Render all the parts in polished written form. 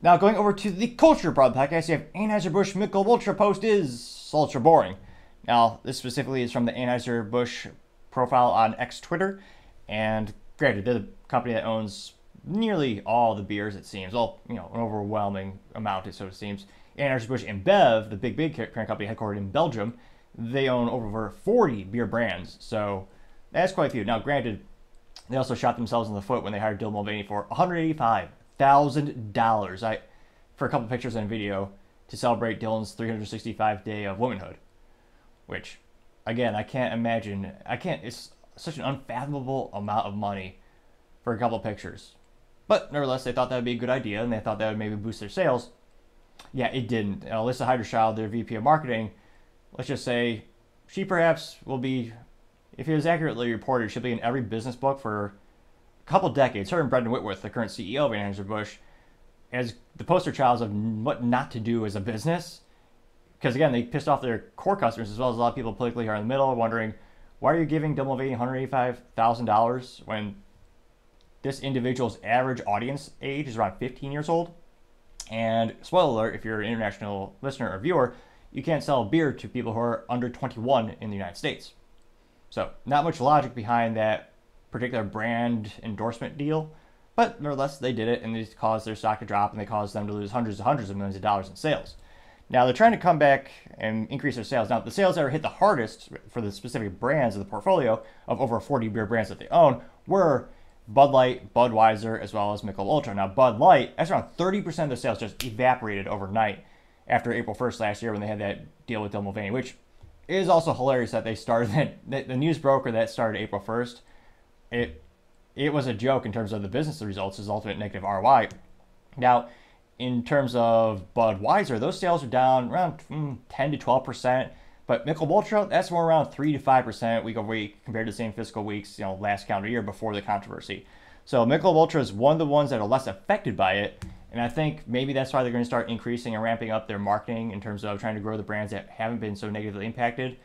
Now, going over to the culture part of the podcast, you have Anheuser Busch Michelob Ultra post is ultra boring. Now, this specifically is from the Anheuser Busch profile on X Twitter, and granted, they're the company that owns nearly all the beers, it seems. Well, an overwhelming amount, so it seems. Anheuser Busch InBev, the big parent company headquartered in Belgium, they own over 40 beer brands, so that's quite a few. Now, granted, they also shot themselves in the foot when they hired Dylan Mulvaney for $185,000 for a couple pictures and video to celebrate Dylan's 365 day of womanhood, which, again, I can't imagine. It's such an unfathomable amount of money for a couple pictures. But nevertheless, they thought that would be a good idea, and they thought that would maybe boost their sales. Yeah, it didn't. Alyssa Heiderscheld, their VP of marketing, let's just say she perhaps will be, if it was accurately reported, she'll be in every business book for a couple decades. Her and Brendan Whitworth, the current CEO of Anheuser-Busch, as the poster child of what not to do as a business. Because again, they pissed off their core customers as well as a lot of people politically here in the middle, wondering, why are you giving Dylan Mulvaney $185,000 when this individual's average audience age is around 15 years old? And spoiler alert, if you're an international listener or viewer, you can't sell beer to people who are under 21 in the United States. So not much logic behind that particular brand endorsement deal, but nevertheless, they did it, and it caused their stock to drop, and they caused them to lose hundreds of millions of dollars in sales. Now, they're trying to come back and increase their sales. Now, the sales that were hit the hardest for the specific brands of the portfolio of over 40 beer brands that they own were Bud Light, Budweiser, as well as Michelob Ultra. Now, Bud Light, that's around 30% of the sales just evaporated overnight after April 1st last year when they had that deal with Dylan Mulvaney, which is also hilarious that they started that. The news broker that started April 1st, it was a joke in terms of the business results, his ultimate negative ROI. Now, in terms of Budweiser, those sales are down around 10 to 12%, but Michelob Ultra, that's more around 3 to 5% week over week compared to the same fiscal weeks, last calendar year before the controversy. So Michelob Ultra is one of the ones that are less affected by it, and I think maybe that's why they're going to start increasing and ramping up their marketing in terms of trying to grow the brands that haven't been so negatively impacted.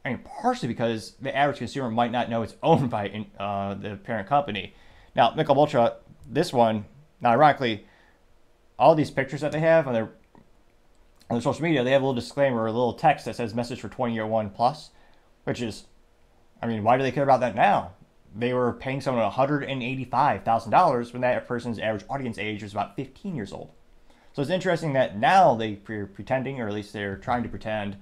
I mean, partially because the average consumer might not know it's owned by the parent company. Now, Michelob Ultra, this one, now ironically, all these pictures that they have on their social media, they have a little disclaimer, a little text that says message for 20-year one plus, which is, I mean, why do they care about that now? They were paying someone $185,000 when that person's average audience age was about 15 years old. So it's interesting that now they're pretending, or at least they're trying to pretend,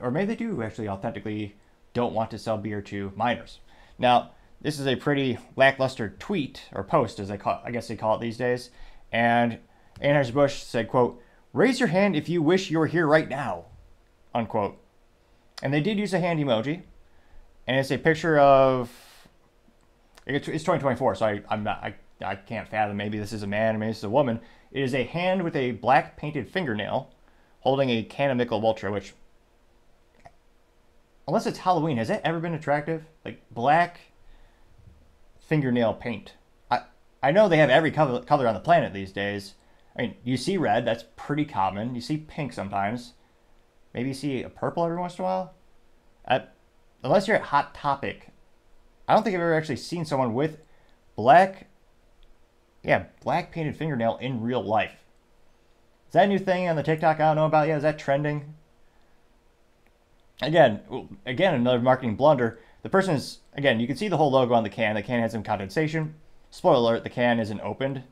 or maybe they do actually authentically don't want to sell beer to minors. Now, this is a pretty lackluster tweet or post, as I guess they call it these days. And Anheuser-Busch said, quote, "Raise your hand if you wish you were here right now," unquote. And they did use a hand emoji. And it's a picture of, it's 2024, so I can't fathom, maybe this is a man, maybe this is a woman. It is a hand with a black painted fingernail holding a can of Michelob Ultra, which, unless it's Halloween, has that ever been attractive? Like black fingernail paint. I know they have every color on the planet these days. I mean, you see red, that's pretty common. You see pink sometimes. Maybe you see a purple every once in a while. Unless you're at Hot Topic, I don't think I've ever actually seen someone with black painted fingernail in real life. Is that a new thing on the TikTok I don't know about yet? Is that trending? Again, another marketing blunder. The person is, again, you can see the whole logo on the can. The can has some condensation. Spoiler alert, the can isn't opened.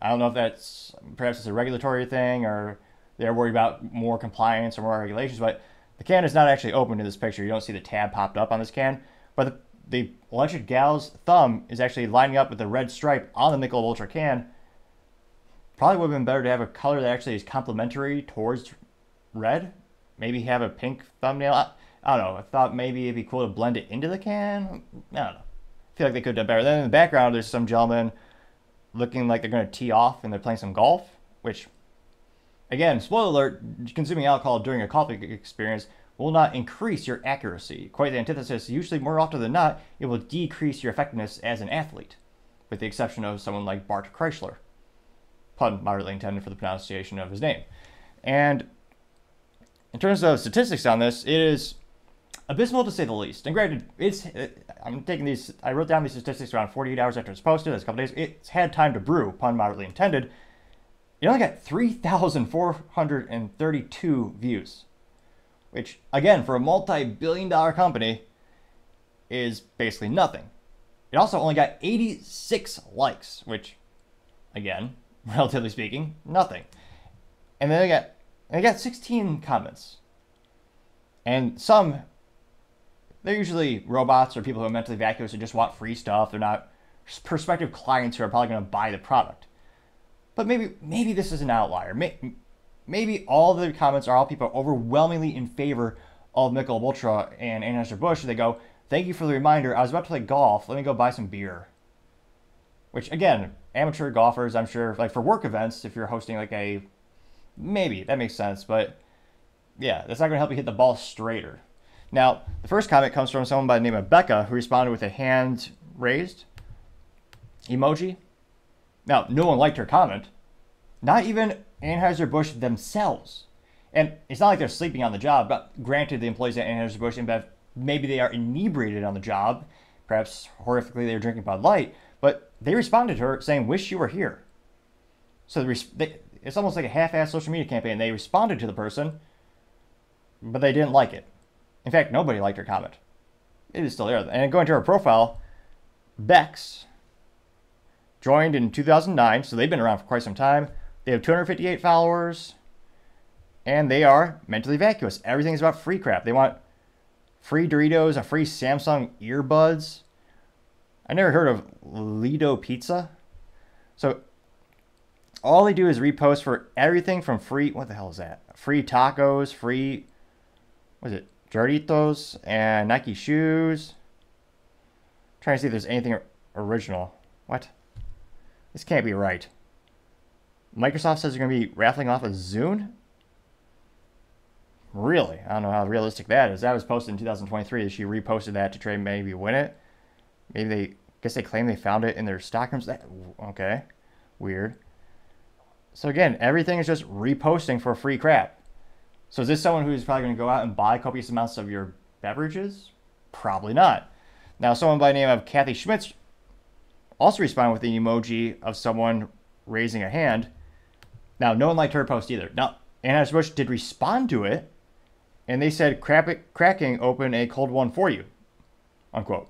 I don't know if that's, perhaps it's a regulatory thing or they're worried about more compliance or more regulations, but the can is not actually open in this picture. You don't see the tab popped up on this can, but the alleged gal's thumb is actually lining up with the red stripe on the Michelob Ultra can. Probably would have been better to have a color that actually is complementary towards red. Maybe have a pink thumbnail. I don't know. I thought maybe it'd be cool to blend it into the can. I don't know. I feel like they could have done better. Then in the background, there's some gentleman looking like they're going to tee off and they're playing some golf, which, again, spoiler alert, consuming alcohol during a golfing experience will not increase your accuracy. Quite the antithesis. Usually, more often than not, it will decrease your effectiveness as an athlete, with the exception of someone like Bart Kreischer. Pun moderately intended for the pronunciation of his name. And in terms of statistics on this, it is abysmal to say the least. And granted, I wrote down these statistics around 48 hours after it's posted. That's a couple days. It's had time to brew, pun moderately intended. It only got 3,432 views, which, again, for a multi-billion-dollar company, is basically nothing. It also only got 86 likes, which, again, relatively speaking, nothing. And then they got 16 comments. And some, they're usually robots or people who are mentally vacuous who just want free stuff. They're not prospective clients who are probably going to buy the product. But maybe this is an outlier. Maybe all the comments are all people overwhelmingly in favor of Michelob Ultra and Anheuser Busch. They go, "Thank you for the reminder. I was about to play golf. Let me go buy some beer." Which, again, amateur golfers, I'm sure, like for work events, if you're hosting like maybe that makes sense. But yeah, that's not going to help you hit the ball straighter. Now, the first comment comes from someone by the name of Becca, who responded with a hand raised emoji. Now, no one liked her comment. Not even Anheuser Busch themselves. And it's not like they're sleeping on the job. But granted, the employees at Anheuser Busch InBev, maybe they are inebriated on the job. Perhaps horrifically they were drinking Bud Light. But they responded to her saying, "Wish you were here." So it's almost like a half-assed social media campaign. They responded to the person, but they didn't like it. In fact, nobody liked her comment. It is still there. And going to her profile, Bex joined in 2009, so they've been around for quite some time. They have 258 followers, and they are mentally vacuous. Everything's about free crap. They want free Doritos, a free Samsung earbuds. I never heard of Lido Pizza. So all they do is repost for everything from free, what the hell is that? Free tacos, free, what is it? Doritos and Nike shoes. I'm trying to see if there's anything original. What? This can't be right. Microsoft says they're going to be raffling off a Zune? Really? I don't know how realistic that is. That was posted in 2023. She reposted that to try and maybe win it. Maybe they, guess they claim they found it in their stockrooms. Okay. Weird. So again, everything is just reposting for free crap. So is this someone who's probably going to go out and buy copious amounts of your beverages? Probably not. Now, someone by the name of Kathy Schmitz also responded with the emoji of someone raising a hand. Now, no one liked her post either. Now, Anheuser Busch did respond to it, and they said, cracking open a cold one for you, unquote.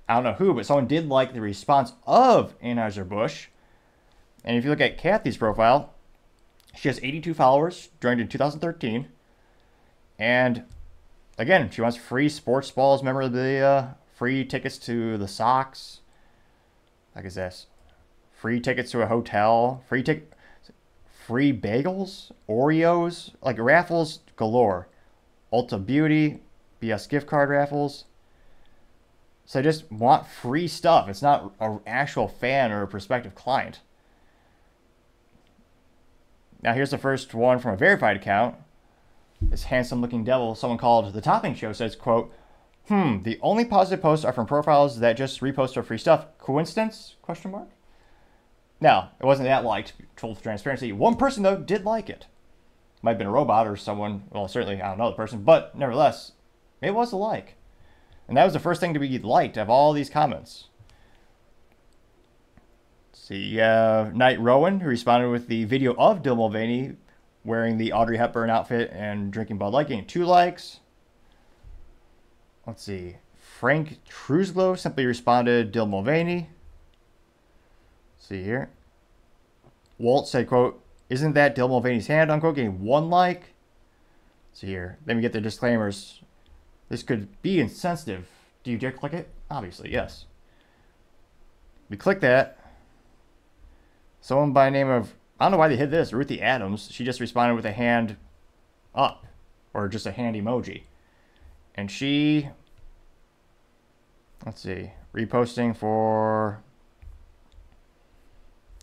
I don't know who, but someone did like the response of Anheuser Busch. And if you look at Kathy's profile, she has 82 followers, joined in 2013. And again, she wants free sports balls, memorabilia, free tickets to the Sox. Like is this? Free tickets to a hotel, free bagels, Oreos, like raffles galore. Ulta Beauty, BS gift card raffles. So I just want free stuff. It's not an actual fan or a prospective client. Now here's the first one from a verified account. This handsome-looking devil, someone called The Topping Show, says, quote, the only positive posts are from profiles that just repost our free stuff. Coincidence? Question mark. Now, it wasn't that liked, full transparency. One person, though, did like it. Might have been a robot or someone, well, certainly, I don't know the person, but nevertheless, it was a like. And that was the first thing to be liked of all these comments. See, Knight Rowan, who responded with the video of Dylan Mulvaney wearing the Audrey Hepburn outfit and drinking Bud Light, getting 2 likes. Let's see. Frank Truslow simply responded, Dylan Mulvaney. Let's see here. Walt said, quote, "Isn't that Dylan Mulvaney's hand?" unquote, getting 1 like. Let's see here. Then we get the disclaimers. This could be insensitive. Do you dare click it? Obviously, yes. We click that. Someone by the name of, I don't know why they hid this, Ruthie Adams. She just responded with a hand up, or just a hand emoji. And she, let's see, reposting for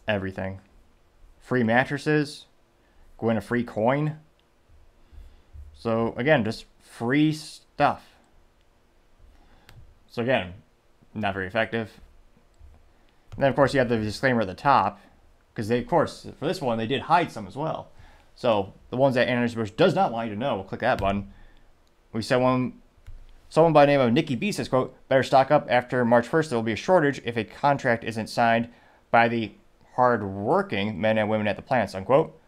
everything. Free mattresses, go in a free coin. So again, just free stuff. So again, not very effective. And then of course you have the disclaimer at the top, because they, of course, for this one, they did hide some as well. So the ones that Anheuser Busch does not want you to know, we'll click that button. We said someone by the name of Nikki B says, quote, "Better stock up after March 1st. There will be a shortage if a contract isn't signed by the hard-working men and women at the plants, unquote.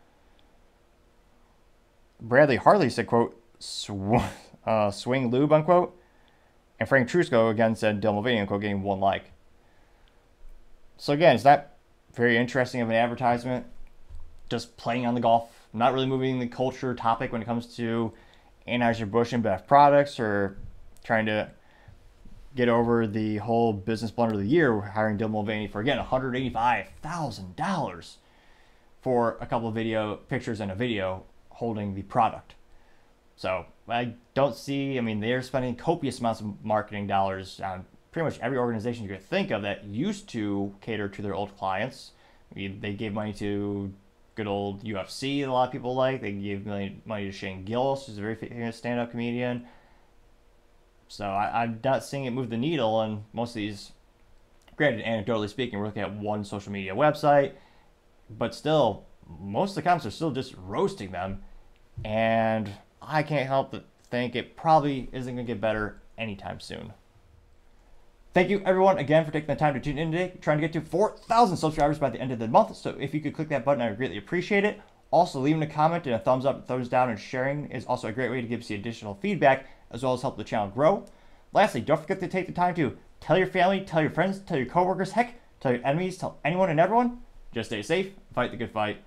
Bradley Hartley said, quote, swing lube, unquote. And Frank Trusco again said Dylan Mulvaney, unquote, getting 1 like. So again, it's not very interesting of an advertisement. Just playing on the golf, not really moving the culture topic when it comes to Anheuser Busch and InBev products, or trying to get over the whole business blunder of the year, hiring Dylan Mulvaney for, again, $185,000 for a couple of video pictures and a video holding the product. So I don't see, I mean, they're spending copious amounts of marketing dollars on pretty much every organization you could think of that used to cater to their old clients. They gave money to good old UFC, a lot of people like. They gave money to Shane Gillis, who's a very famous stand-up comedian. So I'm not seeing it move the needle, and most of these, granted, anecdotally speaking, we're looking at one social media website, but still, most of the comments are still just roasting them, and I can't help but think it probably isn't going to get better anytime soon. Thank you, everyone, again, for taking the time to tune in today. We're trying to get to 4,000 subscribers by the end of the month, so if you could click that button, I would greatly appreciate it. Also, leaving a comment and a thumbs up, thumbs down, and sharing is also a great way to give us the additional feedback, as well as help the channel grow. Lastly, don't forget to take the time to tell your family, tell your friends, tell your coworkers, heck, tell your enemies, tell anyone and everyone. Just stay safe, fight the good fight.